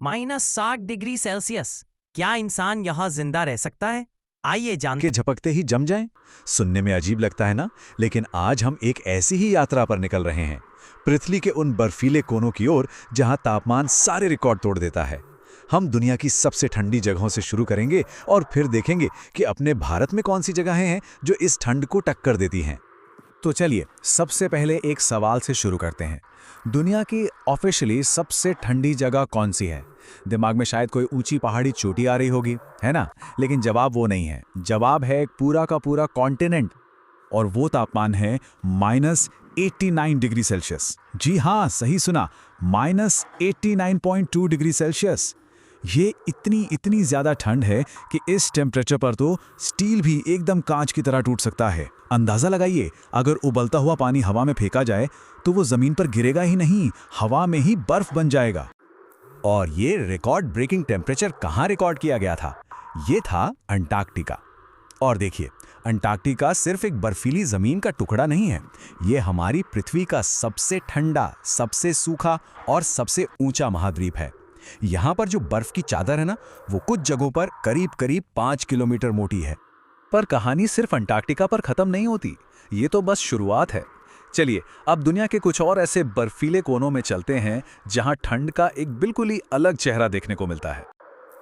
-60 degree Celsius. क्या इंसान यहाँ जिंदा रह सकता है? आइए जानते के झपकते ही जम जाएं? सुनने में अजीब लगता है ना, लेकिन आज हम एक ऐसी ही यात्रा पर निकल रहे हैं, पृथ्वी के उन बर्फीले कोनों की ओर जहां तापमान सारे रिकॉर्ड तोड़ देता है। हम दुनिया की सबसे ठंडी जगहों से शुरू करेंगे और फिर देखेंगे कि अपने भारत में कौन सी जगहें हैं जो इस ठंड को टक्कर देती हैं। तो चलिए सबसे पहले एक सवाल से शुरू करते हैं। दुनिया की ऑफिशियली सबसे ठंडी जगह कौन सी है? दिमाग में शायद कोई ऊंची पहाड़ी चोटी आ रही होगी, है ना? लेकिन जवाब वो नहीं है। जवाब है एक पूरा का पूरा कॉन्टिनेंट, और वो तापमान है -89 डिग्री सेल्सियस। जी हाँ, सही सुना, -89.2 डिग्री सेल्सियस। ये इतनी ज़्यादा ठंड है कि इस टेम्परेचर पर तो स्टील भी एकदम कांच की तरह टूट सकता है। अंदाज़ा लगाइए, अगर उबलता हुआ पानी हवा में फेंका जाए तो वो ज़मीन पर गिरेगा ही नहीं, हवा में ही बर्फ बन जाएगा। और ये रिकॉर्ड ब्रेकिंग टेम्परेचर कहाँ रिकॉर्ड किया गया था? ये था अंटार्कटिका। और देखिए, अंटार्कटिका सिर्फ एक बर्फीली जमीन का टुकड़ा नहीं है, ये हमारी पृथ्वी का सबसे ठंडा, सबसे सूखा और सबसे ऊंचा महाद्वीप है। यहाँ पर जो बर्फ की चादर है ना, वो कुछ जगहों पर करीब करीब 5 किलोमीटर मोटी है। पर कहानी सिर्फ अंटार्कटिका पर खत्म नहीं होती, ये तो बस शुरुआत है। चलिए अब दुनिया के कुछ और ऐसे बर्फीले कोनों में चलते हैं जहां ठंड का एक बिल्कुल ही अलग चेहरा देखने को मिलता है।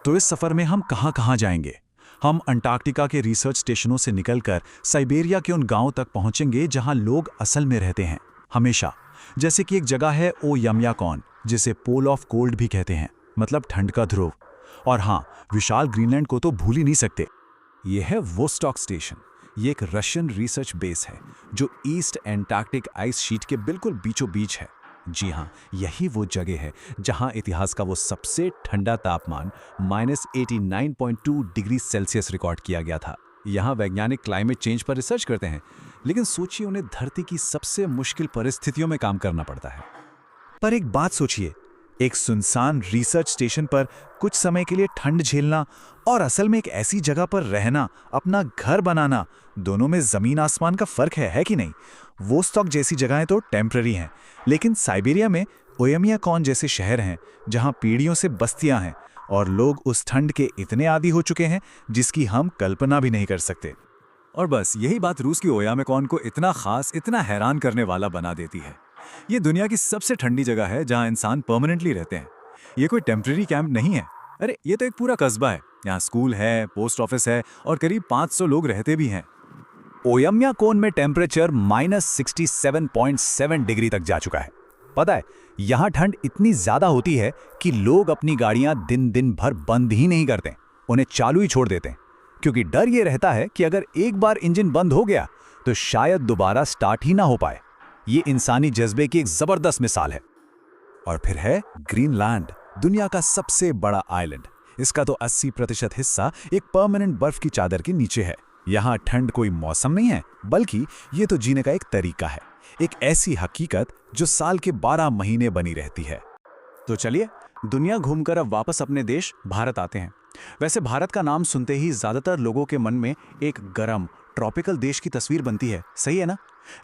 तो इस सफर में हम कहाँ जाएंगे? हम अंटार्कटिका के रिसर्च स्टेशनों से निकलकर साइबेरिया के उन गांवों तक पहुंचेंगे जहां लोग असल में रहते हैं हमेशा। जैसे कि एक जगह है ओयम्याकॉन, जिसे पोल ऑफ कोल्ड भी कहते हैं, मतलब ठंड का ध्रुव। और हाँ, विशाल ग्रीनलैंड को तो भूल ही नहीं सकते। यह है वोस्टॉक स्टेशन। ये एक रशियन रिसर्च बेस है जो ईस्ट एंटार्क्टिक आइस शीट के बिल्कुल बीचों बीच है। जी हाँ, यही वो जगह है जहां इतिहास का वो सबसे ठंडा तापमान -89.2 डिग्री सेल्सियस रिकॉर्ड किया गया था। यहाँ वैज्ञानिक क्लाइमेट चेंज पर रिसर्च करते हैं, लेकिन सोचिए उन्हें धरती की सबसे मुश्किल परिस्थितियों में काम करना पड़ता है। पर एक बात सोचिए, एक सुनसान रिसर्च स्टेशन पर कुछ समय के लिए ठंड झेलना और असल में एक ऐसी जगह पर रहना, अपना घर बनाना, दोनों में जमीन आसमान का फर्क है कि नहीं? वोस्टॉक जैसी जगहें तो टेम्पररी हैं, लेकिन साइबेरिया में ओयम्याकॉन जैसे शहर हैं जहां पीढ़ियों से बस्तियां हैं और लोग उस ठंड के इतने आदी हो चुके हैं जिसकी हम कल्पना भी नहीं कर सकते। और बस यही बात रूस की ओयामेकॉन को इतना खास, इतना हैरान करने वाला बना देती है। ये दुनिया की सबसे ठंडी जगह है जहां इंसान परमानेंटली रहते हैं। ये कोई टेम्पररी कैंप नहीं है। अरे ये तो एक पूरा कस्बा है। यहाँ स्कूल है, पोस्ट ऑफिस है और करीब 500 लोग रहते भी हैं। ओयम्याकॉन में टेम्परेचर -67.7 डिग्री तक जा चुका है। पता है, यहाँ ठंड इतनी ज्यादा होती है कि लोग अपनी गाड़ियां दिन भर बंद ही नहीं करते, उन्हें चालू ही छोड़ देते हैं, क्योंकि डर ये रहता है कि अगर एक बार इंजन बंद हो गया तो शायद दोबारा स्टार्ट ही ना हो पाए। ये इंसानी जज्बे की एक जबरदस्त मिसाल है। और फिर है ग्रीनलैंड, दुनिया का सबसे बड़ा आइलैंड। इसका तो 80% हिस्सा एक परमानेंट बर्फ की चादर के नीचे है। यहाँ ठंड कोई मौसम नहीं है, बल्कि ये तो जीने का एक तरीका है, एक ऐसी हकीकत जो साल के 12 महीने बनी रहती है। तो चलिए दुनिया घूमकर अब वापस अपने देश भारत आते हैं। वैसे भारत का नाम सुनते ही ज्यादातर लोगों के मन में एक गर्म ट्रॉपिकल देश की तस्वीर बनती है, सही है ना?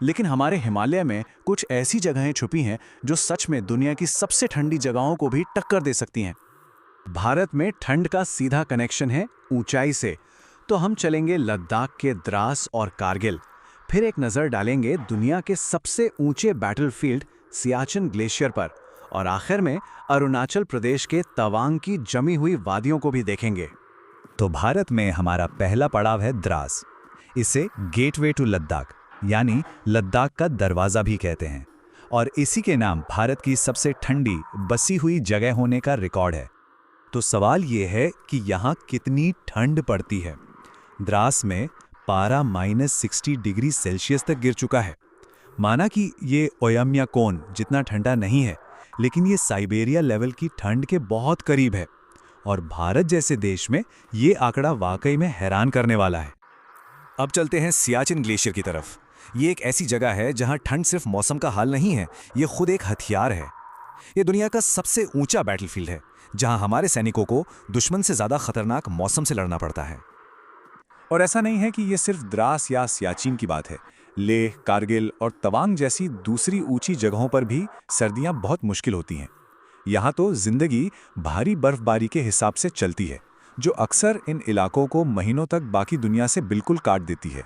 लेकिन हमारे हिमालय में कुछ ऐसी जगहें छुपी हैं जो सच में दुनिया की सबसे ठंडी जगहों को भी टक्कर दे सकती हैं। भारत में ठंड का सीधा कनेक्शन है ऊंचाई से, तो हम चलेंगे लद्दाख के द्रास और कारगिल, फिर एक नज़र डालेंगे दुनिया के सबसे ऊंचे बैटलफील्ड सियाचिन ग्लेशियर पर, और आखिर में अरुणाचल प्रदेश के तवांग की जमी हुई वादियों को भी देखेंगे। तो भारत में हमारा पहला पड़ाव है द्रास। इसे गेटवे टू लद्दाख यानी लद्दाख का दरवाज़ा भी कहते हैं, और इसी के नाम भारत की सबसे ठंडी बसी हुई जगह होने का रिकॉर्ड है। तो सवाल ये है कि यहाँ कितनी ठंड पड़ती है? द्रास में पारा -60 डिग्री सेल्सियस तक गिर चुका है। माना कि ये ओयम्याकॉन जितना ठंडा नहीं है, लेकिन ये साइबेरिया लेवल की ठंड के बहुत करीब है, और भारत जैसे देश में ये आंकड़ा वाकई में हैरान करने वाला है। अब चलते हैं सियाचिन ग्लेशियर की तरफ। ये एक ऐसी जगह है जहां ठंड सिर्फ मौसम का हाल नहीं है, ये खुद एक हथियार है। ये दुनिया का सबसे ऊंचा बैटलफील्ड है जहां हमारे सैनिकों को दुश्मन से ज्यादा खतरनाक मौसम से लड़ना पड़ता है। और ऐसा नहीं है कि ये सिर्फ द्रास या सियाचिन की बात है। लेह, कारगिल और तवांग जैसी दूसरी ऊंची जगहों पर भी सर्दियां बहुत मुश्किल होती हैं। यहाँ तो जिंदगी भारी बर्फबारी के हिसाब से चलती है, जो अक्सर इन इलाकों को महीनों तक बाकी दुनिया से बिल्कुल काट देती है।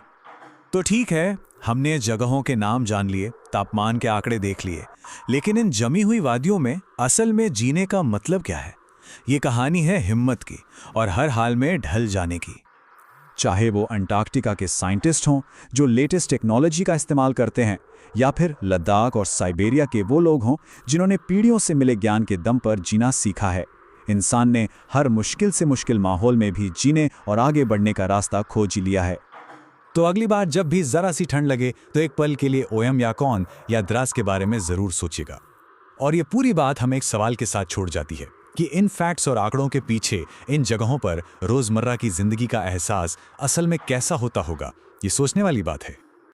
तो ठीक है, हमने जगहों के नाम जान लिए, तापमान के आंकड़े देख लिए, लेकिन इन जमी हुई वादियों में असल में जीने का मतलब क्या है? ये कहानी है हिम्मत की और हर हाल में ढल जाने की। चाहे वो अंटार्कटिका के साइंटिस्ट हों जो लेटेस्ट टेक्नोलॉजी का इस्तेमाल करते हैं, या फिर लद्दाख और साइबेरिया के वो लोग हों जिन्होंने पीढ़ियों से मिले ज्ञान के दम पर जीना सीखा है, इंसान ने हर मुश्किल से मुश्किल माहौल में भी जीने और आगे बढ़ने का रास्ता खोज ही लिया है। तो अगली बार जब भी जरा सी ठंड लगे तो एक पल के लिए ओयम याकॉन या द्रास के बारे में जरूर सोचिएगा। और ये पूरी बात हमें एक सवाल के साथ छोड़ जाती है कि इन फैक्ट्स और आंकड़ों के पीछे इन जगहों पर रोजमर्रा की जिंदगी का एहसास असल में कैसा होता होगा। ये सोचने वाली बात है।